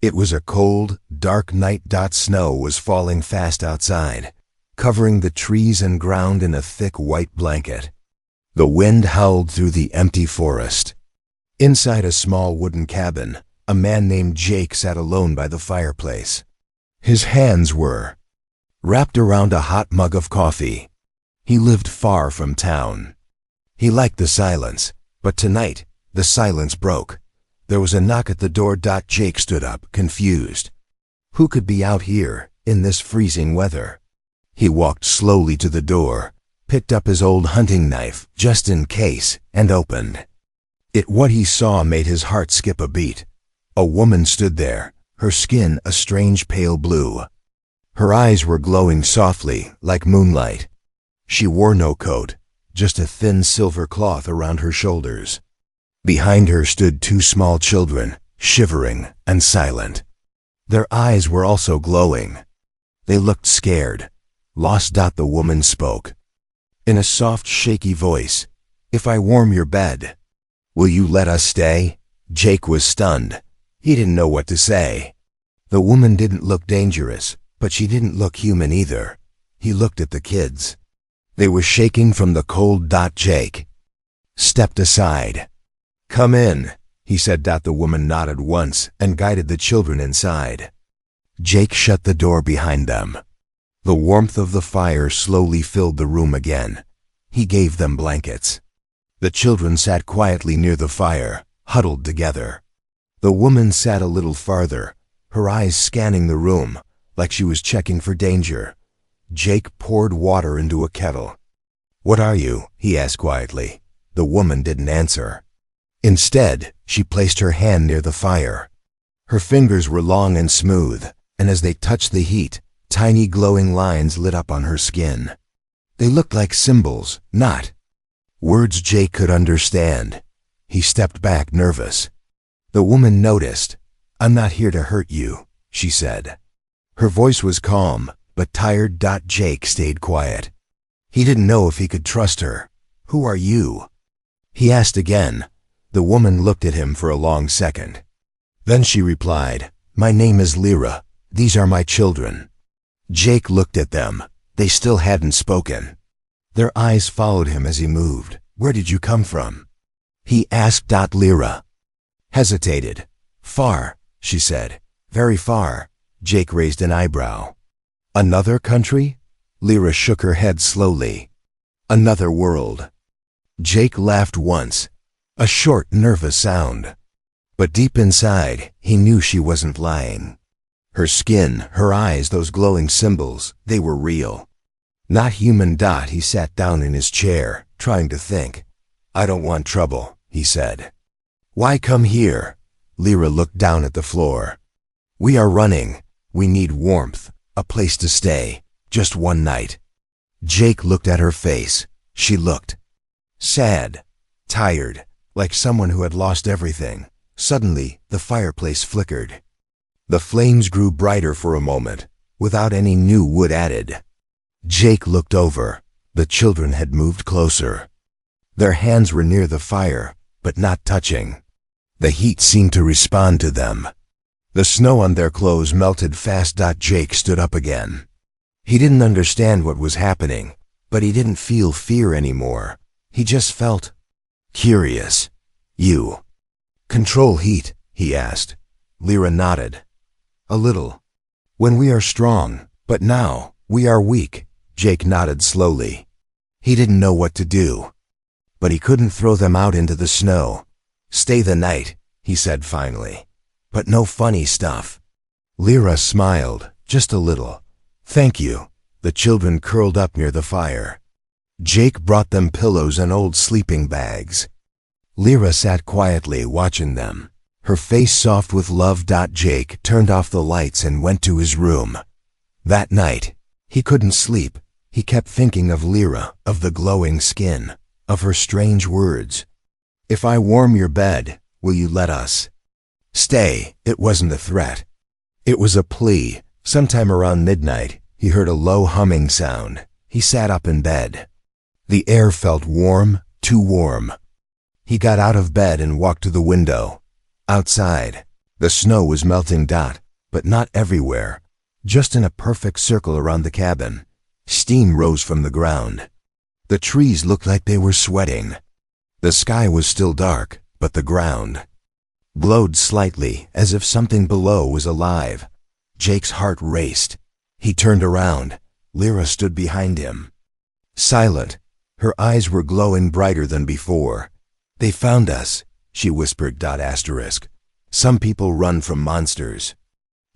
It was a cold, dark night. Snow was falling fast outside, covering the trees and ground in a thick white blanket. The wind howled through the empty forest. Inside a small wooden cabin, a man named Jake sat alone by the fireplace. His hands were wrapped around a hot mug of coffee. He lived far from town. He liked the silence, but tonight, the silence broke. There was a knock at the door. Jake stood up, confused. Who could be out here, in this freezing weather? He walked slowly to the door, picked up his old hunting knife, just in case, and opened. What he saw made his heart skip a beat. A woman stood there, her skin a strange pale blue. Her eyes were glowing softly, like moonlight. She wore no coat, just a thin silver cloth around her shoulders. Behind her stood two small children, shivering and silent. Their eyes were also glowing. They looked scared, lost. The woman spoke. In a soft, shaky voice, "If I warm your bed, will you let us stay?" Jake was stunned. He didn't know what to say. The woman didn't look dangerous, but she didn't look human either. He looked at the kids. They were shaking from the cold. Jake stepped aside. "Come in," he said. The woman nodded once and guided the children inside. Jake shut the door behind them. The warmth of the fire slowly filled the room again. He gave them blankets. The children sat quietly near the fire, huddled together. The woman sat a little farther, her eyes scanning the room, like she was checking for danger. Jake poured water into a kettle. "What are you?" he asked quietly. The woman didn't answer. Instead, she placed her hand near the fire. Her fingers were long and smooth, and as they touched the heat, tiny glowing lines lit up on her skin. They looked like symbols, not words Jake could understand. He stepped back, nervous. The woman noticed. "I'm not here to hurt you," she said. Her voice was calm, but tired. Jake stayed quiet. He didn't know if he could trust her. "Who are you?" he asked again. The woman looked at him for a long second. Then she replied, "My name is Lyra. These are my children." Jake looked at them. They still hadn't spoken. Their eyes followed him as he moved. "Where did you come from?" he asked. Lyra hesitated. "Far," she said. "Very far." Jake raised an eyebrow. "Another country?" Lyra shook her head slowly. "Another world." Jake laughed once, a short, nervous sound. But deep inside, he knew she wasn't lying. Her skin, her eyes, those glowing symbols, they were real. Not human. He sat down in his chair, trying to think. "I don't want trouble," he said. "Why come here?" Lyra looked down at the floor. "We are running. We need warmth, a place to stay, just one night." Jake looked at her face. She looked sad, tired, like someone who had lost everything. Suddenly, the fireplace flickered. The flames grew brighter for a moment, without any new wood added. Jake looked over. The children had moved closer. Their hands were near the fire, but not touching. The heat seemed to respond to them. The snow on their clothes melted fast. Jake stood up again. He didn't understand what was happening, but he didn't feel fear anymore. He just felt curious. "You control heat?" he asked. Lyra nodded. "A little. When we are strong, but now we are weak." Jake nodded slowly. He didn't know what to do, but he couldn't throw them out into the snow. "Stay the night," he said finally. "But no funny stuff." Lyra smiled, just a little. "Thank you." The children curled up near the fire. Jake brought them pillows and old sleeping bags. Lyra sat quietly watching them, her face soft with love. Jake turned off the lights and went to his room. That night, he couldn't sleep. He kept thinking of Lyra, of the glowing skin, of her strange words. "If I warm your bed, will you let us stay?" It wasn't a threat. It was a plea. Sometime around midnight, he heard a low humming sound. He sat up in bed. The air felt warm, too warm. He got out of bed and walked to the window. Outside, The snow was melting, but not everywhere. Just in a perfect circle around the cabin. Steam rose from the ground. The trees looked like they were sweating. The sky was still dark, but the ground glowed slightly, as if something below was alive. Jake's heart raced. He turned around. Lyra stood behind him. Silent. Her eyes were glowing brighter than before. "They found us," she whispered. "Some people run from monsters."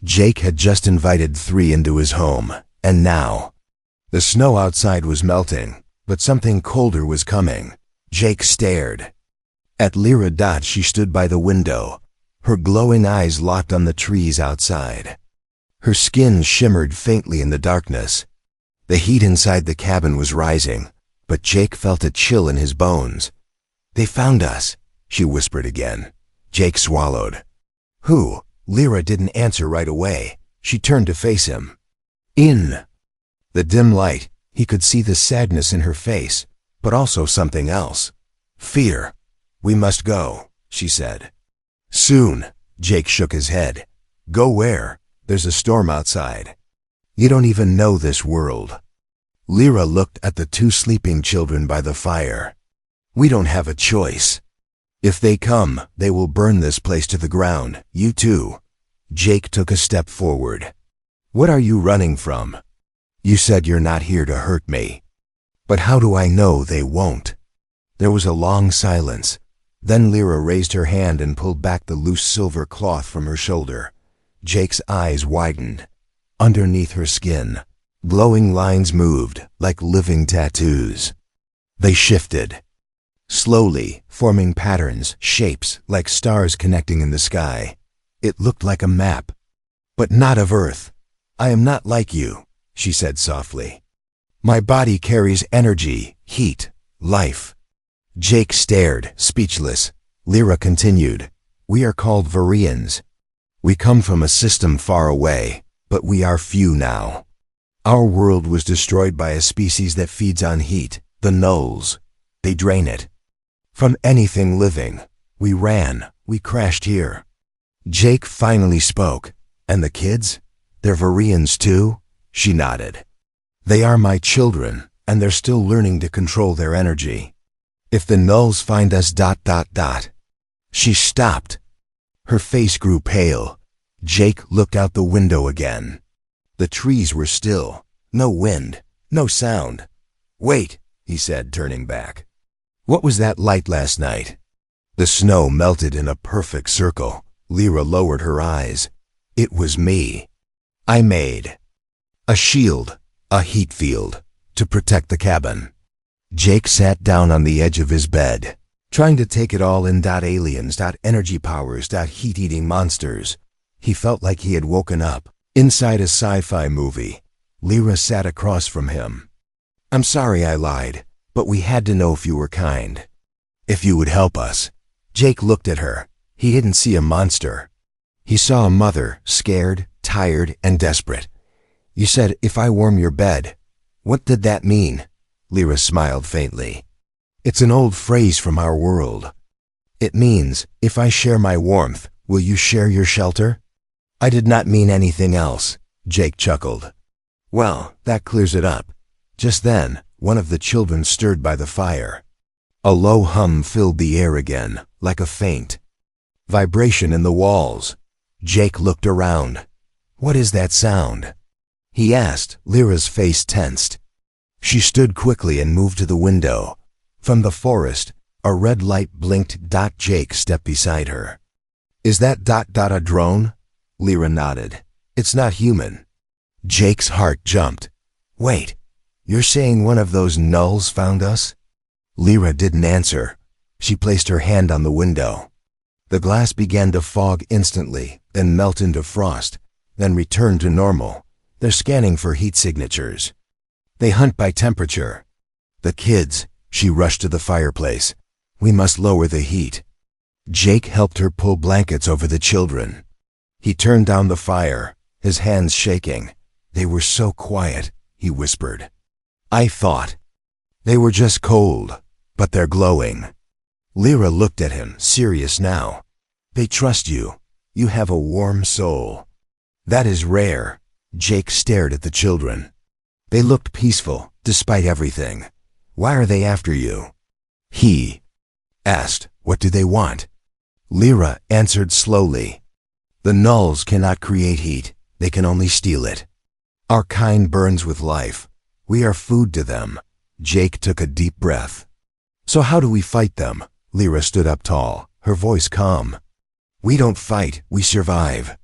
Jake had just invited 3 into his home, and now the snow outside was melting, but something colder was coming. Jake stared at Lyra. She stood by the window, her glowing eyes locked on the trees outside. Her skin shimmered faintly in the darkness. The heat inside the cabin was rising, but Jake felt a chill in his bones. "They found us," she whispered again. Jake swallowed. "Who?" Lyra didn't answer right away. She turned to face him. In the dim light, he could see the sadness in her face, but also something else. Fear. "We must go," she said. "Soon." Jake shook his head. "Go where? There's a storm outside. You don't even know this world." Lyra looked at the 2 sleeping children by the fire. "We don't have a choice. If they come, they will burn this place to the ground. You too." Jake took a step forward. "What are you running from? You said you're not here to hurt me. But how do I know they won't?" There was a long silence. Then Lyra raised her hand and pulled back the loose silver cloth from her shoulder. Jake's eyes widened. Underneath her skin, glowing lines moved like living tattoos. They shifted, slowly, forming patterns, shapes, like stars connecting in the sky. It looked like a map, but not of Earth. "I am not like you," she said softly. "My body carries energy, heat, life." Jake stared, speechless. Lyra continued, "We are called Varians. We come from a system far away, but we are few now. Our world was destroyed by a species that feeds on heat, the Nulls. They drain it from anything living. We ran, we crashed here." Jake finally spoke. "And the kids? They're Varians too?" She nodded. "They are my children, and they're still learning to control their energy. If the Nulls find us... She stopped. Her face grew pale. Jake looked out the window again. The trees were still. No wind, no sound. "Wait," he said, turning back. "What was that light last night?" The snow melted in a perfect circle. Lyra lowered her eyes. "It was me. I made a shield, a heat field, to protect the cabin." Jake sat down on the edge of his bed, trying to take it all in. Aliens, energy powers, heat-eating monsters. He felt like he had woken up inside a sci-fi movie. Lyra sat across from him. "I'm sorry I lied, but we had to know if you were kind. If you would help us." Jake looked at her. He didn't see a monster. He saw a mother, scared, tired, and desperate. "You said, if I warm your bed." "What did that mean?" Lyra smiled faintly. "It's an old phrase from our world. It means, if I share my warmth, will you share your shelter?" "I did not mean anything else," Jake chuckled. "Well, that clears it up." Just then, one of the children stirred by the fire. A low hum filled the air again, like a faint vibration in the walls. Jake looked around. "What is that sound?" he asked. Lyra's face tensed. She stood quickly and moved to the window. From the forest, a red light blinked. Jake stepped beside her. "Is that ... a drone?" Lyra nodded. "It's not human." Jake's heart jumped. "Wait, you're saying one of those Nulls found us?" Lyra didn't answer. She placed her hand on the window. The glass began to fog instantly, then melt into frost, then return to normal. "They're scanning for heat signatures. They hunt by temperature." "The kids," she rushed to the fireplace. "We must lower the heat." Jake helped her pull blankets over the children. He turned down the fire, his hands shaking. "They were so quiet," he whispered. "I thought they were just cold, but they're glowing." Lyra looked at him, serious now. "They trust you. You have a warm soul. That is rare. Jake stared at the children. They looked peaceful, despite everything. Why are they after you? He asked, what do they want? Lyra answered slowly. The nulls cannot create heat. They can only steal it. Our kind burns with life. We are food to them. Jake took a deep breath. So how do we fight them? Lyra stood up tall, her voice calm. We don't fight, we survive.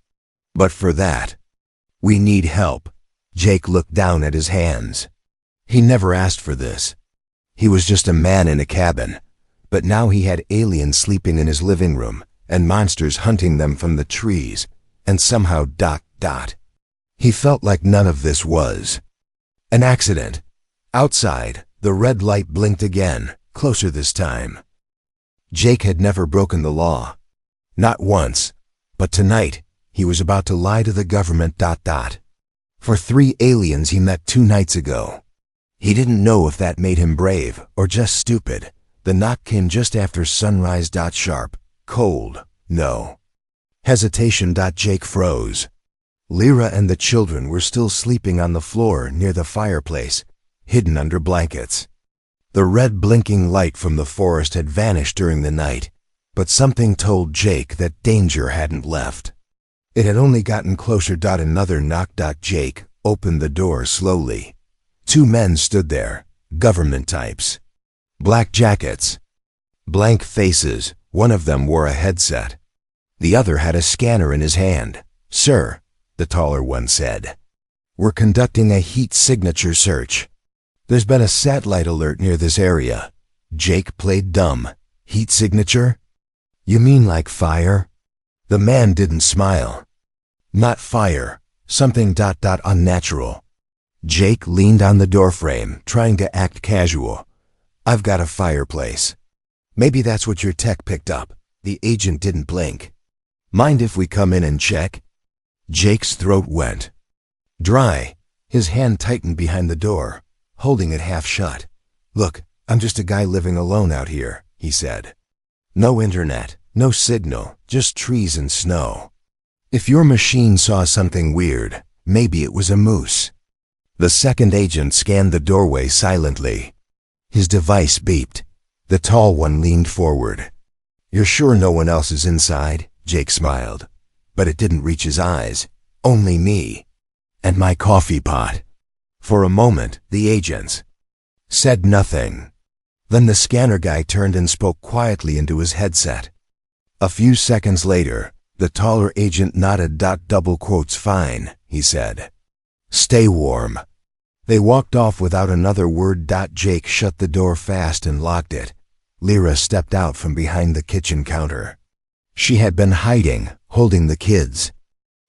But for that, we need help. Jake looked down at his hands. He never asked for this. He was just a man in a cabin. But now he had aliens sleeping in his living room, and monsters hunting them from the trees, and somehow ... He felt like none of this was an accident. Outside, the red light blinked again, closer this time. Jake had never broken the law. Not once. But tonight, he was about to lie to the government ... For 3 aliens he met 2 nights ago. He didn't know if that made him brave or just stupid. The knock came just after sunrise. Sharp, cold, no hesitation. Jake froze. Lyra and the children were still sleeping on the floor near the fireplace, hidden under blankets. The red blinking light from the forest had vanished during the night, but something told Jake that danger hadn't left. It had only gotten closer. Another knock. Jake opened the door slowly. 2 men stood there, government types. Black jackets. Blank faces. One of them wore a headset. The other had a scanner in his hand. Sir, the taller one said, we're conducting a heat signature search. There's been a satellite alert near this area. Jake played dumb. Heat signature? You mean like fire? The man didn't smile. Not fire. Something ... unnatural. Jake leaned on the doorframe, trying to act casual. I've got a fireplace. Maybe that's what your tech picked up. The agent didn't blink. Mind if we come in and check? Jake's throat went dry. His hand tightened behind the door, holding it half shut. Look, I'm just a guy living alone out here, he said. No internet, no signal, just trees and snow. If your machine saw something weird, maybe it was a moose. The second agent scanned the doorway silently. His device beeped. The tall one leaned forward. You're sure no one else is inside? Jake smiled. But it didn't reach his eyes. Only me. And my coffee pot. For a moment, the agents said nothing. Then the scanner guy turned and spoke quietly into his headset. A few seconds later, the taller agent nodded. Double quotes fine, he said. Stay warm. They walked off without another word. Jake shut the door fast and locked it. Lyra stepped out from behind the kitchen counter. She had been hiding, holding the kids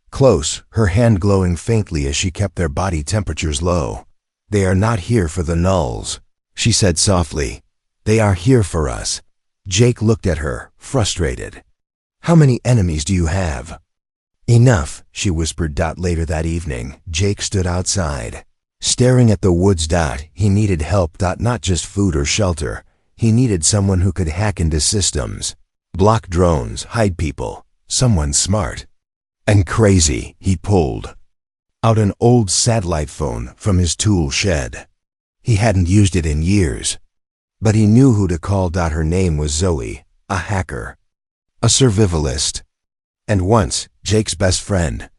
close, her hand glowing faintly as she kept their body temperatures low. They are not here for the nulls, she said softly. They are here for us. Jake looked at her, frustrated. How many enemies do you have? Enough, she whispered. Later that evening, Jake stood outside, staring at the woods. He needed help. Not just food or shelter. He needed someone who could hack into systems, block drones, hide people, someone smart and crazy. He pulled out an old satellite phone from his tool shed. He hadn't used it in years, but he knew who to call. Her name was Zoe, a hacker, a survivalist, and once Jake's best friend.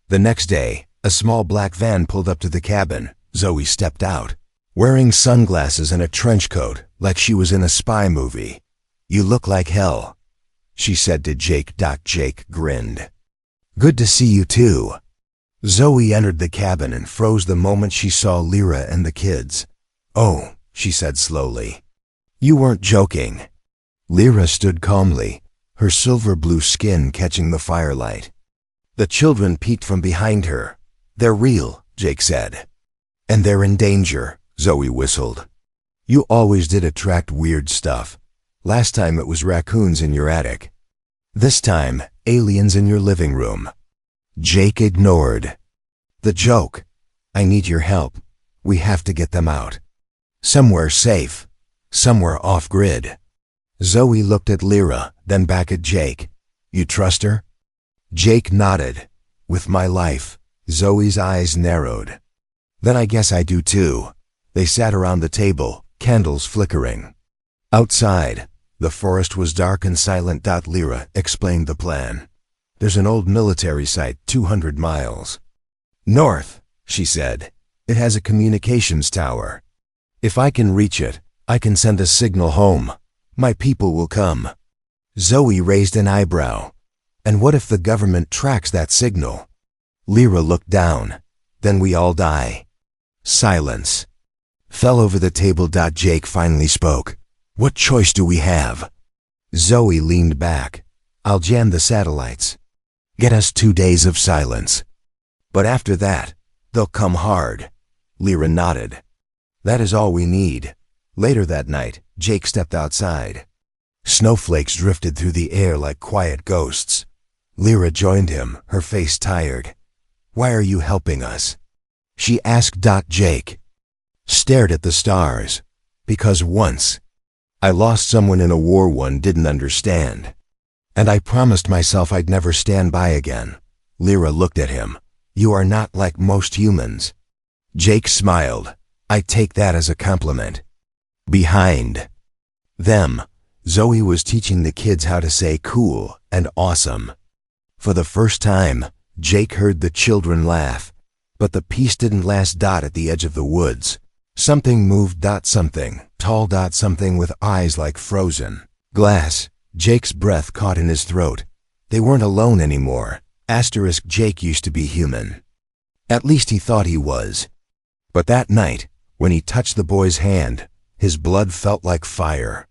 The next day, a small black van pulled up to the cabin. Zoe stepped out, wearing sunglasses and a trench coat, like she was in a spy movie. You look like hell, she said to Jake. Jake grinned. Good to see you too. Zoe entered the cabin and froze the moment she saw Lyra and the kids. Oh, she said slowly. You weren't joking. Lyra stood calmly, her silver blue skin catching the firelight. The children peeked from behind her. They're real, Jake said. And they're in danger, Zoe whistled. You always did attract weird stuff. Last time it was raccoons in your attic. This time, aliens in your living room. Jake ignored the joke. I need your help. We have to get them out. Somewhere safe. Somewhere off-grid. Zoe looked at Lyra, then back at Jake. You trust her? Jake nodded. With my life. Zoe's eyes narrowed. Then I guess I do too. They sat around the table, candles flickering. Outside, the forest was dark and silent. Lyra explained the plan. There's an old military site 200 miles north, she said. It has a communications tower. If I can reach it, I can send a signal home. My people will come. Zoe raised an eyebrow. And what if the government tracks that signal? Lyra looked down. Then we all die. Silence fell over the table. Jake finally spoke. What choice do we have? Zoe leaned back. I'll jam the satellites. Get us 2 days of silence. But after that, they'll come hard. Lyra nodded. That is all we need. Later that night, Jake stepped outside. Snowflakes drifted through the air like quiet ghosts. Lyra joined him, her face tired. Why are you helping us? She asked. Jake stared at the stars. Because once, I lost someone in a war one didn't understand. And I promised myself I'd never stand by again. Lyra looked at him. You are not like most humans. Jake smiled. I take that as a compliment. Behind them, Zoe was teaching the kids how to say cool and awesome. For the first time, Jake heard the children laugh. But the peace didn't last. At the edge of the woods, something moved. Something tall. Something with eyes like frozen glass. Jake's breath caught in his throat. They weren't alone anymore. Jake used to be human. At least he thought he was. But that night, when he touched the boy's hand, his blood felt like fire.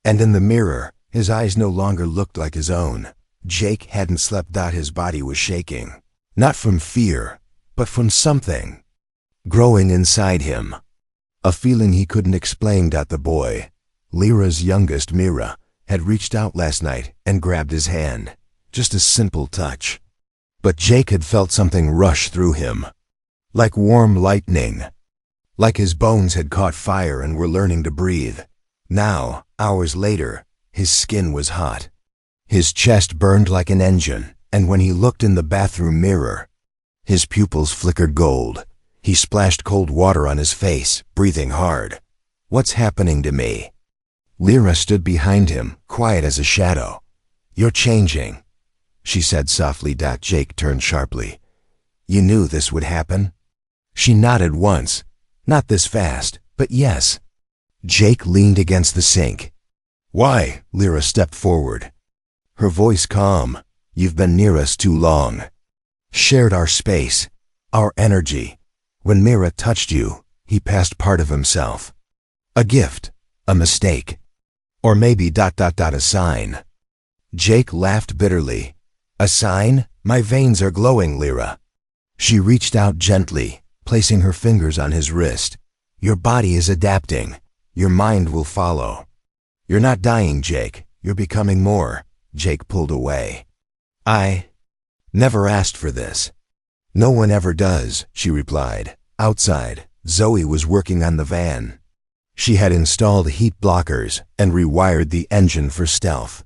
And in the mirror, his eyes no longer looked like his own. Jake hadn't slept. His body was shaking. Not from fear, but from something growing inside him. A feeling he couldn't explain. The boy, Lyra's youngest Mira, had reached out last night and grabbed his hand. Just a simple touch. But Jake had felt something rush through him. Like warm lightning. Like his bones had caught fire and were learning to breathe. Now, hours later, his skin was hot. His chest burned like an engine, and when he looked in the bathroom mirror, his pupils flickered gold. He splashed cold water on his face, breathing hard. What's happening to me? Lyra stood behind him, quiet as a shadow. You're changing, she said softly. Jake turned sharply. You knew this would happen? She nodded once. Not this fast, but yes. Jake leaned against the sink. Why? Lyra stepped forward. Her voice calm. You've been near us too long. Shared our space, our energy. When Mira touched you, he passed part of himself. A gift, a mistake. Or maybe a sign. Jake laughed bitterly. A sign? My veins are glowing, Lyra. She reached out gently, placing her fingers on his wrist. Your body is adapting. Your mind will follow. You're not dying, Jake. You're becoming more. Jake pulled away. I never asked for this. No one ever does, she replied. Outside, Zoe was working on the van. She had installed heat blockers and rewired the engine for stealth.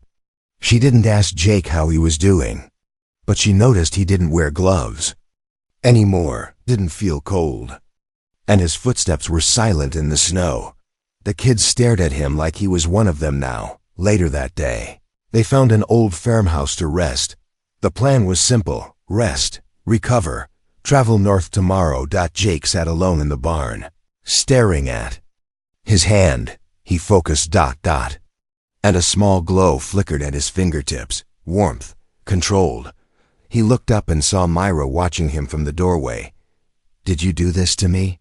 She didn't ask Jake how he was doing, but she noticed he didn't wear gloves anymore, didn't feel cold. And his footsteps were silent in the snow. The kids stared at him like he was one of them now. Later that day, they found an old farmhouse to rest. The plan was simple: rest, recover, travel north tomorrow. Jake sat alone in the barn, staring at his hand. He focused. And a small glow flickered at his fingertips. Warmth, controlled. He looked up and saw Myra watching him from the doorway. Did you do this to me?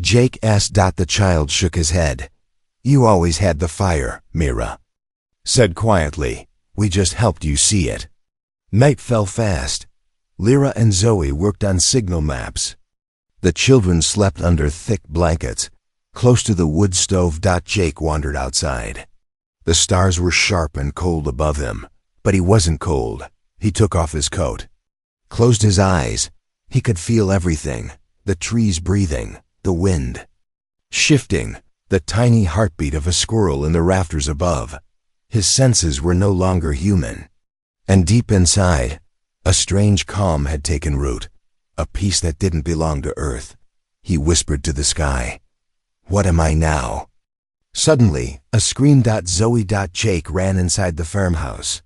Jake asked. The child shook his head. You always had the fire, Myra said quietly. We just helped you see it. Night fell fast. Lyra and Zoe worked on signal maps. The children slept under thick blankets, close to the wood stove. Jake wandered outside. The stars were sharp and cold above him, but he wasn't cold. He took off his coat, closed his eyes. He could feel everything: the trees breathing, the wind shifting, the tiny heartbeat of a squirrel in the rafters above. His senses were no longer human. And deep inside, A strange calm had taken root, a peace that didn't belong to earth. He whispered to the sky, "What am I now?" Suddenly, a scream. Zoe. Jake ran inside the farmhouse.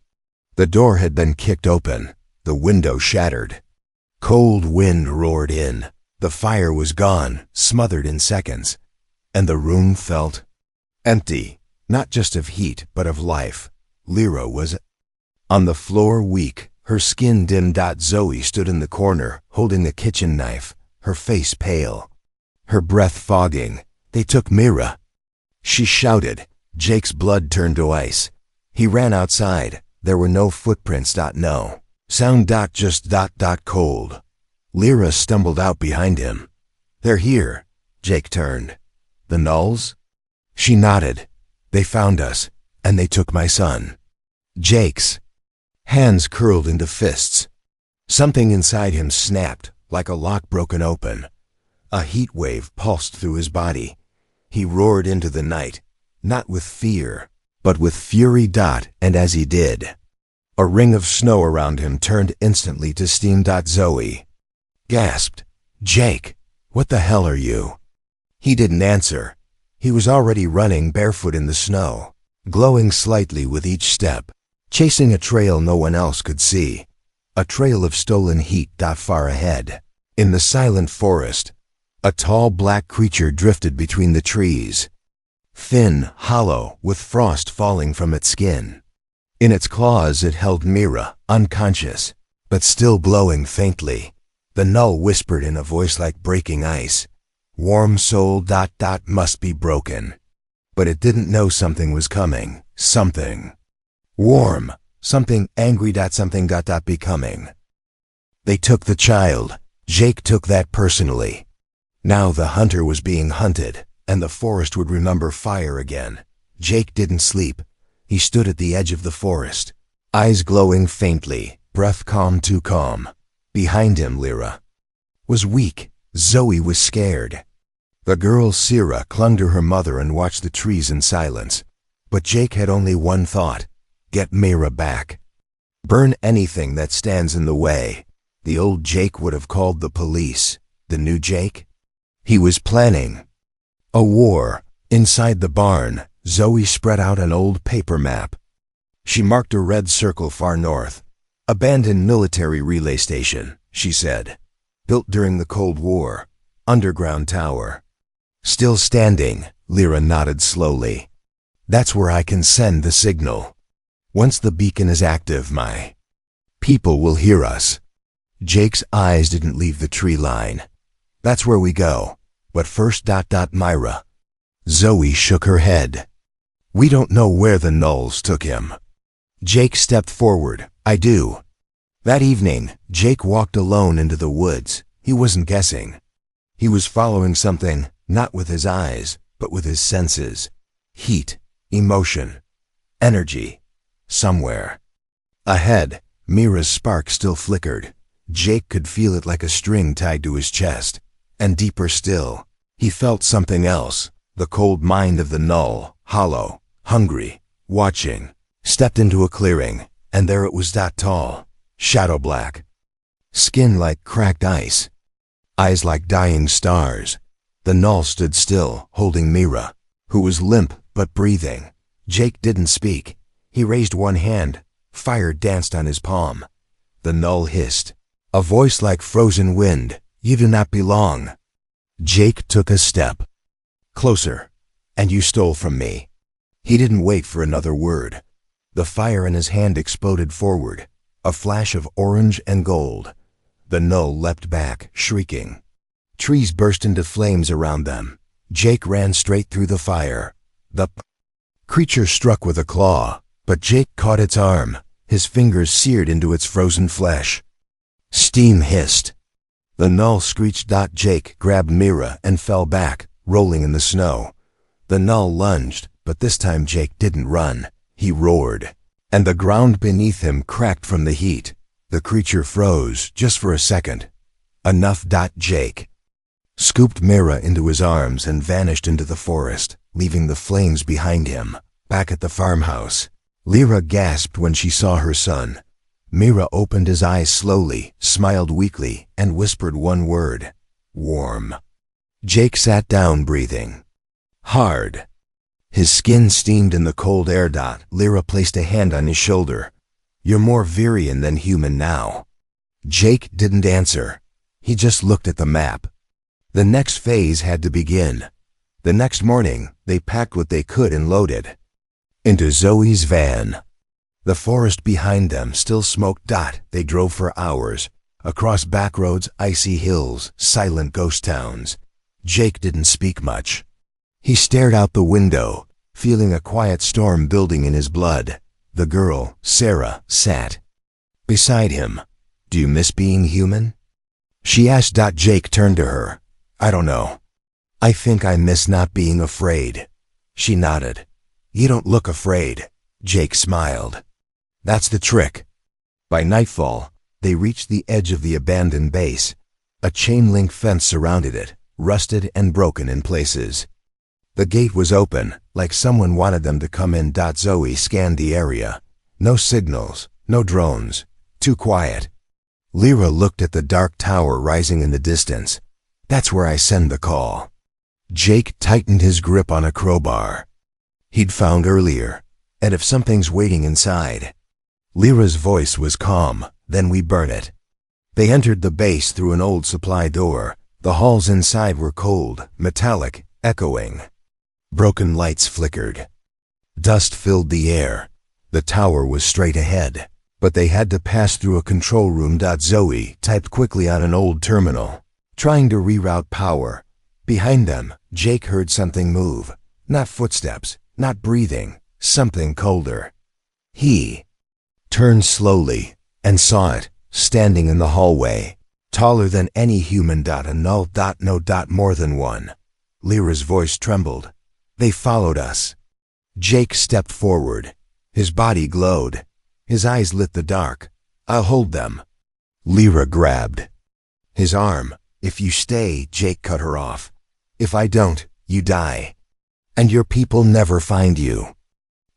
The door had been kicked open, the window shattered. Cold wind roared in. The fire was gone, smothered in seconds, and the room felt empty, not just of heat, but of life. Lyra was on the floor, weak, her skin dim. Zoe stood in the corner, holding the kitchen knife, her face pale, her breath fogging. "They took Mira," she shouted. Jake's blood turned to ice. He ran outside. There were no footprints. No sound. Just cold. Lyra stumbled out behind him. "They're here." Jake turned. "The Nulls?" She nodded. "They found us, and they took my son." Jake's hands curled into fists. Something inside him snapped, like a lock broken open. A heat wave pulsed through his body. He roared into the night, not with fear, but with fury. And as he did, a ring of snow around him turned instantly to steam. Zoe gasped, "Jake, what the hell are you?" He didn't answer. He was already running barefoot in the snow, glowing slightly with each step, chasing a trail no one else could see, a trail of stolen heat. Far ahead, in the silent forest, a tall black creature drifted between the trees, thin, hollow, with frost falling from its skin. In its claws it held Mira, unconscious, but still glowing faintly. The Null whispered in a voice like breaking ice, "Warm soul. Must be broken." But it didn't know something was coming. Something warm, something angry. Something. Becoming. They took the child. Jake took that personally. Now the hunter was being hunted, and the forest would remember fire again. Jake didn't sleep. He stood at the edge of the forest, eyes glowing faintly, breath calm, too calm. Behind him, Lyra was weak. Zoe was scared. The girl Sira clung to her mother and watched the trees in silence. But Jake had only one thought: get Mira back. Burn anything that stands in the way. The old Jake would have called the police. The new Jake? He was planning a war. Inside the barn, Zoe spread out an old paper map. She marked a red circle far north. "Abandoned military relay station," she said. "Built during the Cold War. Underground tower." "Still standing," Lyra nodded slowly. "That's where I can send the signal. Once the beacon is active, my people will hear us." Jake's eyes didn't leave the tree line. "That's where we go. But first, Myra." Zoe shook her head. "We don't know where the Nulls took him." Jake stepped forward. "I do." That evening, Jake walked alone into the woods. He wasn't guessing. He was following something, not with his eyes, but with his senses. Heat, emotion, energy. Somewhere ahead, Mira's spark still flickered. Jake could feel it like a string tied to his chest. And deeper still, he felt something else. The cold mind of the Null, hollow, hungry, watching. Stepped into a clearing, and there it was, tall, shadow black. Skin like cracked ice. Eyes like dying stars. The Null stood still, holding Mira, who was limp but breathing. Jake didn't speak. He raised one hand. Fire danced on his palm. The Null hissed. A voice like frozen wind. "You do not belong." Jake took a step closer. "And you stole from me." He didn't wait for another word. The fire in his hand exploded forward, a flash of orange and gold. The Null leapt back, shrieking. Trees burst into flames around them. Jake ran straight through the fire. The creature struck with a claw, but Jake caught its arm. His fingers seared into its frozen flesh. Steam hissed. The Null screeched. Jake grabbed Mira and fell back, rolling in the snow. The Null lunged, but this time Jake didn't run. He roared, and the ground beneath him cracked from the heat. The creature froze, just for a second. Enough. Jake scooped Mira into his arms and vanished into the forest, leaving the flames behind him. Back at the farmhouse, Lyra gasped when she saw her son. Mira opened his eyes slowly, smiled weakly, and whispered one word. Warm. Jake sat down, breathing hard. His skin steamed in the cold air. Lyra placed a hand on his shoulder. You're more Virian than human now. Jake didn't answer. He just looked at the map. The next phase had to begin. The next morning, they packed what they could and loaded into Zoe's van. The forest behind them still smoked. They drove for hours, across back roads, icy hills, silent ghost towns. Jake didn't speak much. He stared out the window, feeling a quiet storm building in his blood. The girl, Sarah, sat beside him. Do you miss being human? She asked. Jake turned to her. I don't know. I think I miss not being afraid. She nodded. You don't look afraid. Jake smiled. That's the trick. By nightfall, they reached the edge of the abandoned base. A chain-link fence surrounded it, rusted and broken in places. The gate was open, like someone wanted them to come in. Zoe scanned the area. No signals, no drones. Too quiet. Lyra looked at the dark tower rising in the distance. That's where I send the call. Jake tightened his grip on a crowbar he'd found earlier. And if something's waiting inside. Lyra's voice was calm. Then we burn it. They entered the base through an old supply door. The halls inside were cold, metallic, echoing. Broken lights flickered. Dust filled the air. The tower was straight ahead, but they had to pass through a control room. Zoe typed quickly on an old terminal, trying to reroute power. Behind them, Jake heard something move. Not footsteps, not breathing, something colder. He turned slowly and saw it, standing in the hallway, taller than any human. A null. No. More than one. Lyra's voice trembled. They followed us. Jake stepped forward. His body glowed. His eyes lit the dark. I'll hold them. Lyra grabbed his arm. If you stay, Jake cut her off. If I don't, you die. And your people never find you.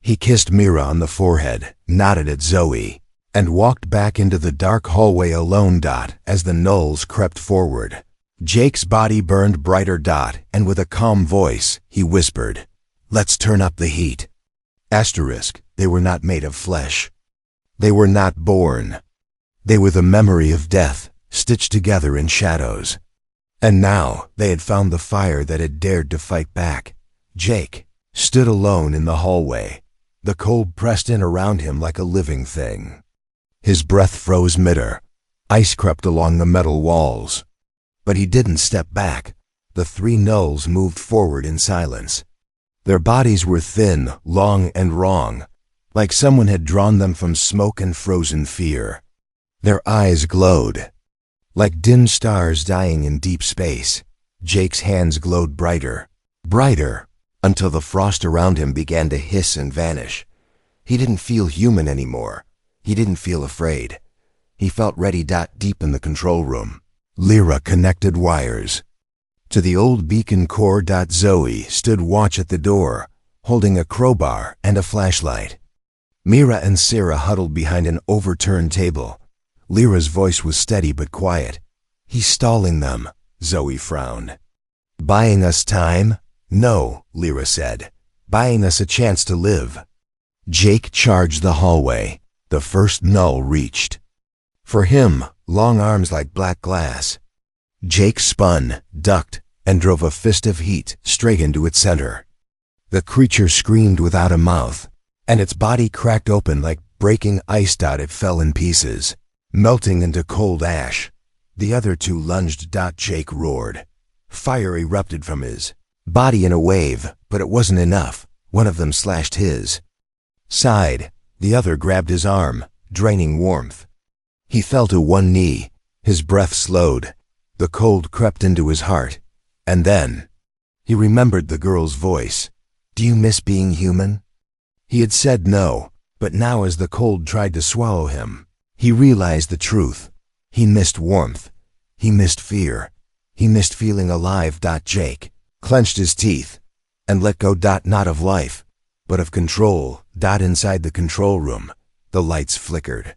He kissed Mira on the forehead, nodded at Zoe, and walked back into the dark hallway alone. As the gnolls crept forward, Jake's body burned brighter. And with a calm voice, he whispered, let's turn up the heat. They were not made of flesh. They were not born. They were the memory of death, stitched together in shadows. And now they had found the fire that had dared to fight back. Jake stood alone in the hallway. The cold pressed in around him like a living thing. His breath froze midair. Ice crept along the metal walls. But he didn't step back. The three gnolls moved forward in silence. Their bodies were thin, long, and wrong, like someone had drawn them from smoke and frozen fear. Their eyes glowed, like dim stars dying in deep space. Jake's hands glowed brighter, brighter, until the frost around him began to hiss and vanish. He didn't feel human anymore. He didn't feel afraid. He felt ready. Deep in the control room, Lyra connected wires to the old beacon core. Zoe stood watch at the door, holding a crowbar and a flashlight. Mira and Sarah huddled behind an overturned table. Lyra's voice was steady but quiet. He's stalling them, Zoe frowned. Buying us time? No, Lyra said. Buying us a chance to live. Jake charged the hallway. The first gnoll reached. For him, long arms like black glass. Jake spun, ducked, and drove a fist of heat straight into its center. The creature screamed without a mouth, and its body cracked open like breaking ice. It fell in pieces, melting into cold ash. The other two lunged. Jake roared. Fire erupted from his body in a wave, but it wasn't enough. One of them slashed his side. The other grabbed his arm, draining warmth. He fell to one knee. His breath slowed. The cold crept into his heart. And then he remembered the girl's voice. Do you miss being human? He had said no, but now as the cold tried to swallow him, he realized the truth. He missed warmth. He missed fear. He missed feeling alive. Jake clenched his teeth and let go. Not of life, but of control. Inside the control room, the lights flickered.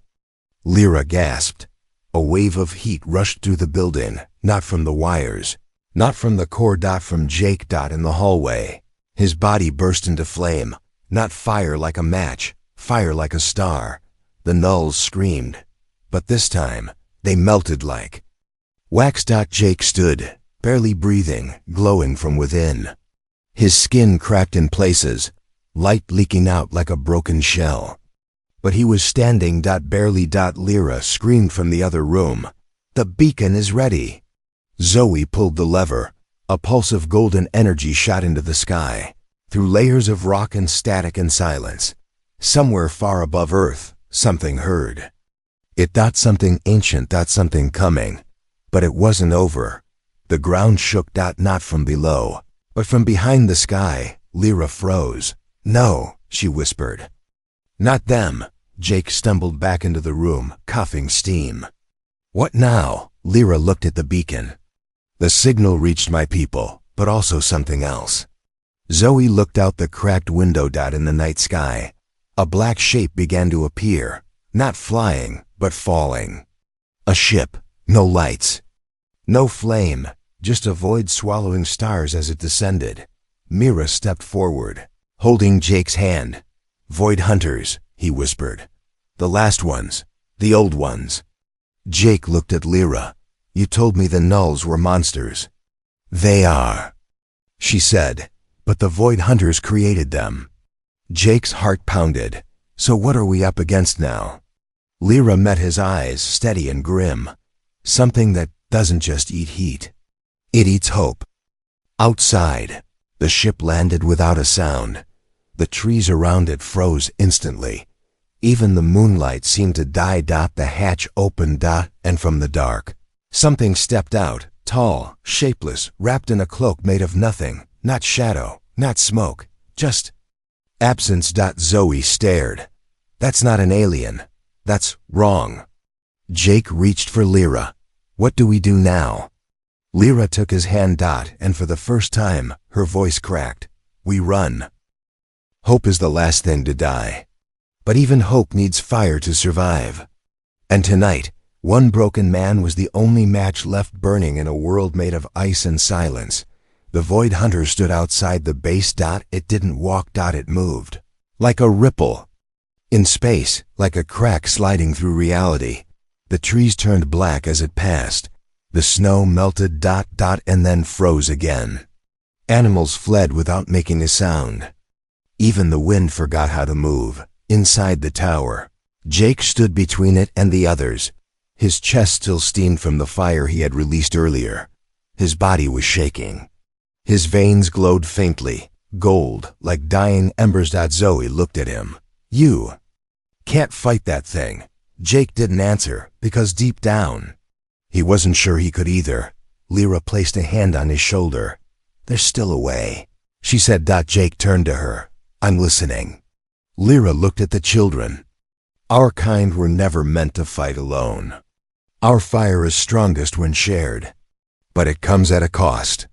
Lyra gasped. A wave of heat rushed through the building, not from the wires, not from the core. From Jake. In the hallway. His body burst into flame, not fire like a match, fire like a star. The nulls screamed, but this time they melted like wax. Jake stood, barely breathing, glowing from within. His skin cracked in places, light leaking out like a broken shell. But he was standing. Barely. Lyra screamed from the other room. "The beacon is ready." Zoe pulled the lever. A pulse of golden energy shot into the sky, through layers of rock and static and silence. Somewhere far above Earth, something heard. It. Something ancient. Something coming. But it wasn't over. The ground shook. Not from below, but from behind the sky. Lyra froze. "No," she whispered. "Not them." Jake stumbled back into the room, coughing steam. "What now?" Lyra looked at the beacon. "The signal reached my people, but also something else." Zoe looked out the cracked window. In the night sky, a black shape began to appear, not flying, but falling. A ship, no lights, no flame, just a void swallowing stars as it descended. Mira stepped forward, holding Jake's hand. "Void hunters," he whispered. "The last ones, the old ones." Jake looked at Lyra. "You told me the nulls were monsters." "They are," she said, "but the void hunters created them." Jake's heart pounded. "So what are we up against now?" Lyra met his eyes, steady and grim. "Something that doesn't just eat heat. It eats hope." Outside, the ship landed without a sound. The trees around it froze instantly. Even the moonlight seemed to die. The hatch opened. And from the dark, something stepped out, tall, shapeless, wrapped in a cloak made of nothing, not shadow, not smoke, just absence. Zoe stared. "That's not an alien. That's wrong." Jake reached for Lyra. "What do we do now?" Lyra took his hand. And for the first time, her voice cracked. "We run. Hope is the last thing to die. But even hope needs fire to survive." And tonight, one broken man was the only match left burning in a world made of ice and silence. The void hunter stood outside the base. It didn't walk. It moved. Like a ripple. In space, like a crack sliding through reality. The trees turned black as it passed. The snow melted. And then froze again. Animals fled without making a sound. Even the wind forgot how to move. Inside the tower, Jake stood between it and the others. His chest still steamed from the fire he had released earlier. His body was shaking. His veins glowed faintly, gold, like dying embers. Zoe looked at him. "You can't fight that thing." Jake didn't answer, because deep down, he wasn't sure he could either. Lyra placed a hand on his shoulder. "There's still a way," she said. Jake turned to her. "I'm listening." Lyra looked at the children. "Our kind were never meant to fight alone. Our fire is strongest when shared. But it comes at a cost."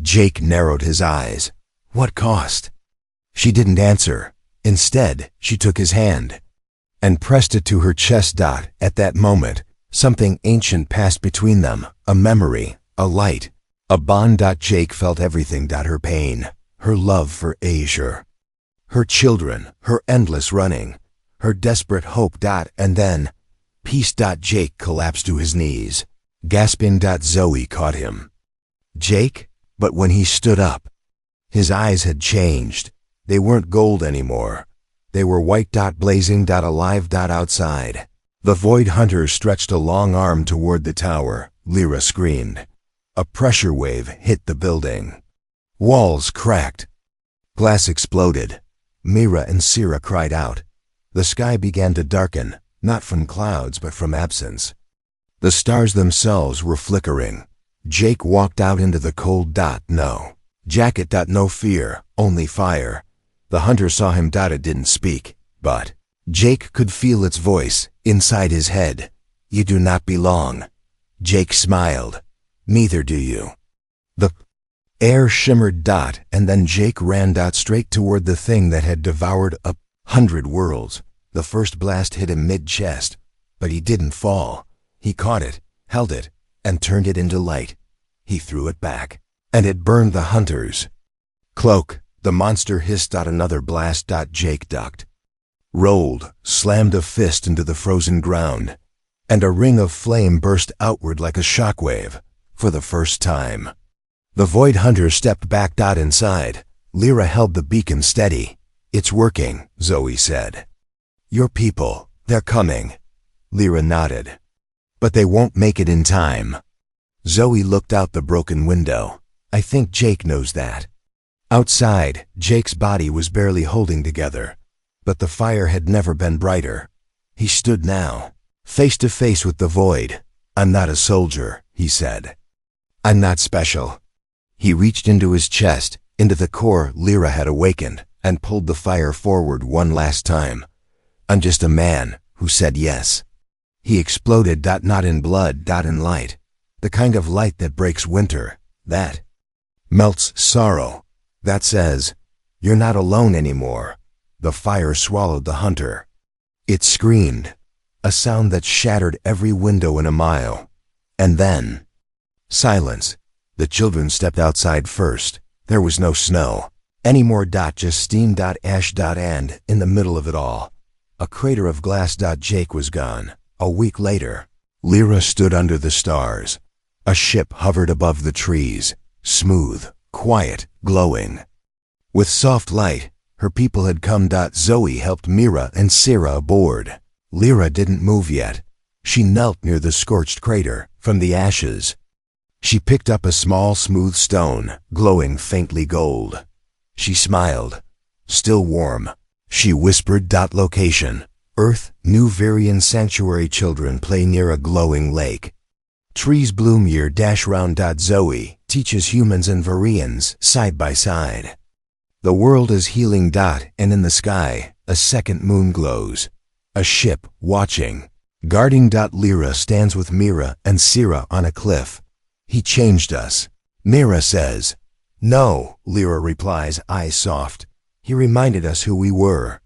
Jake narrowed his eyes. "What cost?" She didn't answer. Instead, she took his hand and pressed it to her chest. At that moment, something ancient passed between them, a memory, a light, a bond. Jake felt everything. Her pain, her love for Asia, her children, her endless running, her desperate hope. And then, peace. Jake collapsed to his knees, gasping. Zoe caught him. "Jake?" But when he stood up, his eyes had changed. They weren't gold anymore. They were white. Blazing. Alive. Outside, the void hunter stretched a long arm toward the tower. Lyra screamed. A pressure wave hit the building. Walls cracked. Glass exploded. Mira and Sira cried out. The sky began to darken, not from clouds but from absence. The stars themselves were flickering. Jake walked out into the cold. No jacket. No fear, only fire. The hunter saw him. It didn't speak, but Jake could feel its voice inside his head. "You do not belong." Jake smiled. "Neither do you." The air shimmered. And then Jake ran. Straight toward the thing that had devoured 100 worlds. The first blast hit him mid-chest. But he didn't fall. He caught it, held it, and turned it into light. He threw it back, and it burned the hunters. Cloak, the monster hissed. Another blast. Jake ducked, rolled, slammed a fist into the frozen ground, and a ring of flame burst outward like a shockwave, for the first time. The Void Hunter stepped back. Inside, Lyra held the beacon steady. It's working, Zoe said. Your people, they're coming. Lyra nodded. But they won't make it in time. Zoe looked out the broken window. I think Jake knows that. Outside, Jake's body was barely holding together, but the fire had never been brighter. He stood now, face to face with the void. I'm not a soldier, he said. I'm not special. He reached into his chest, into the core. Lyra had awakened, and pulled the fire forward one last time. I'm just a man who said yes. He exploded. Not in blood. In light. The kind of light that breaks winter, that melts sorrow, that says, you're not alone anymore. The fire swallowed the hunter. It screamed, a sound that shattered every window in a mile. And then, silence. The children stepped outside first. There was no snow anymore. Just steam. Ash. And, in the middle of it all, a crater of glass. Jake was gone. A week later, Lyra stood under the stars. A ship hovered above the trees, smooth, quiet, glowing. With soft light, her people had come. Zoe helped Mira and Sarah aboard. Lyra didn't move yet. She knelt near the scorched crater. From the ashes, she picked up a small, smooth stone, glowing faintly gold. She smiled. Still warm. She whispered. Location: Earth, New Varian Sanctuary. Children play near a glowing lake. Trees bloom year. Round. Zoe teaches humans and Varians side by side. The world is healing. And in the sky, a second moon glows. A ship watching, guarding. Lyra stands with Mira and Sira on a cliff. He changed us, Mira says. No, Lyra replies, eyes soft. He reminded us who we were.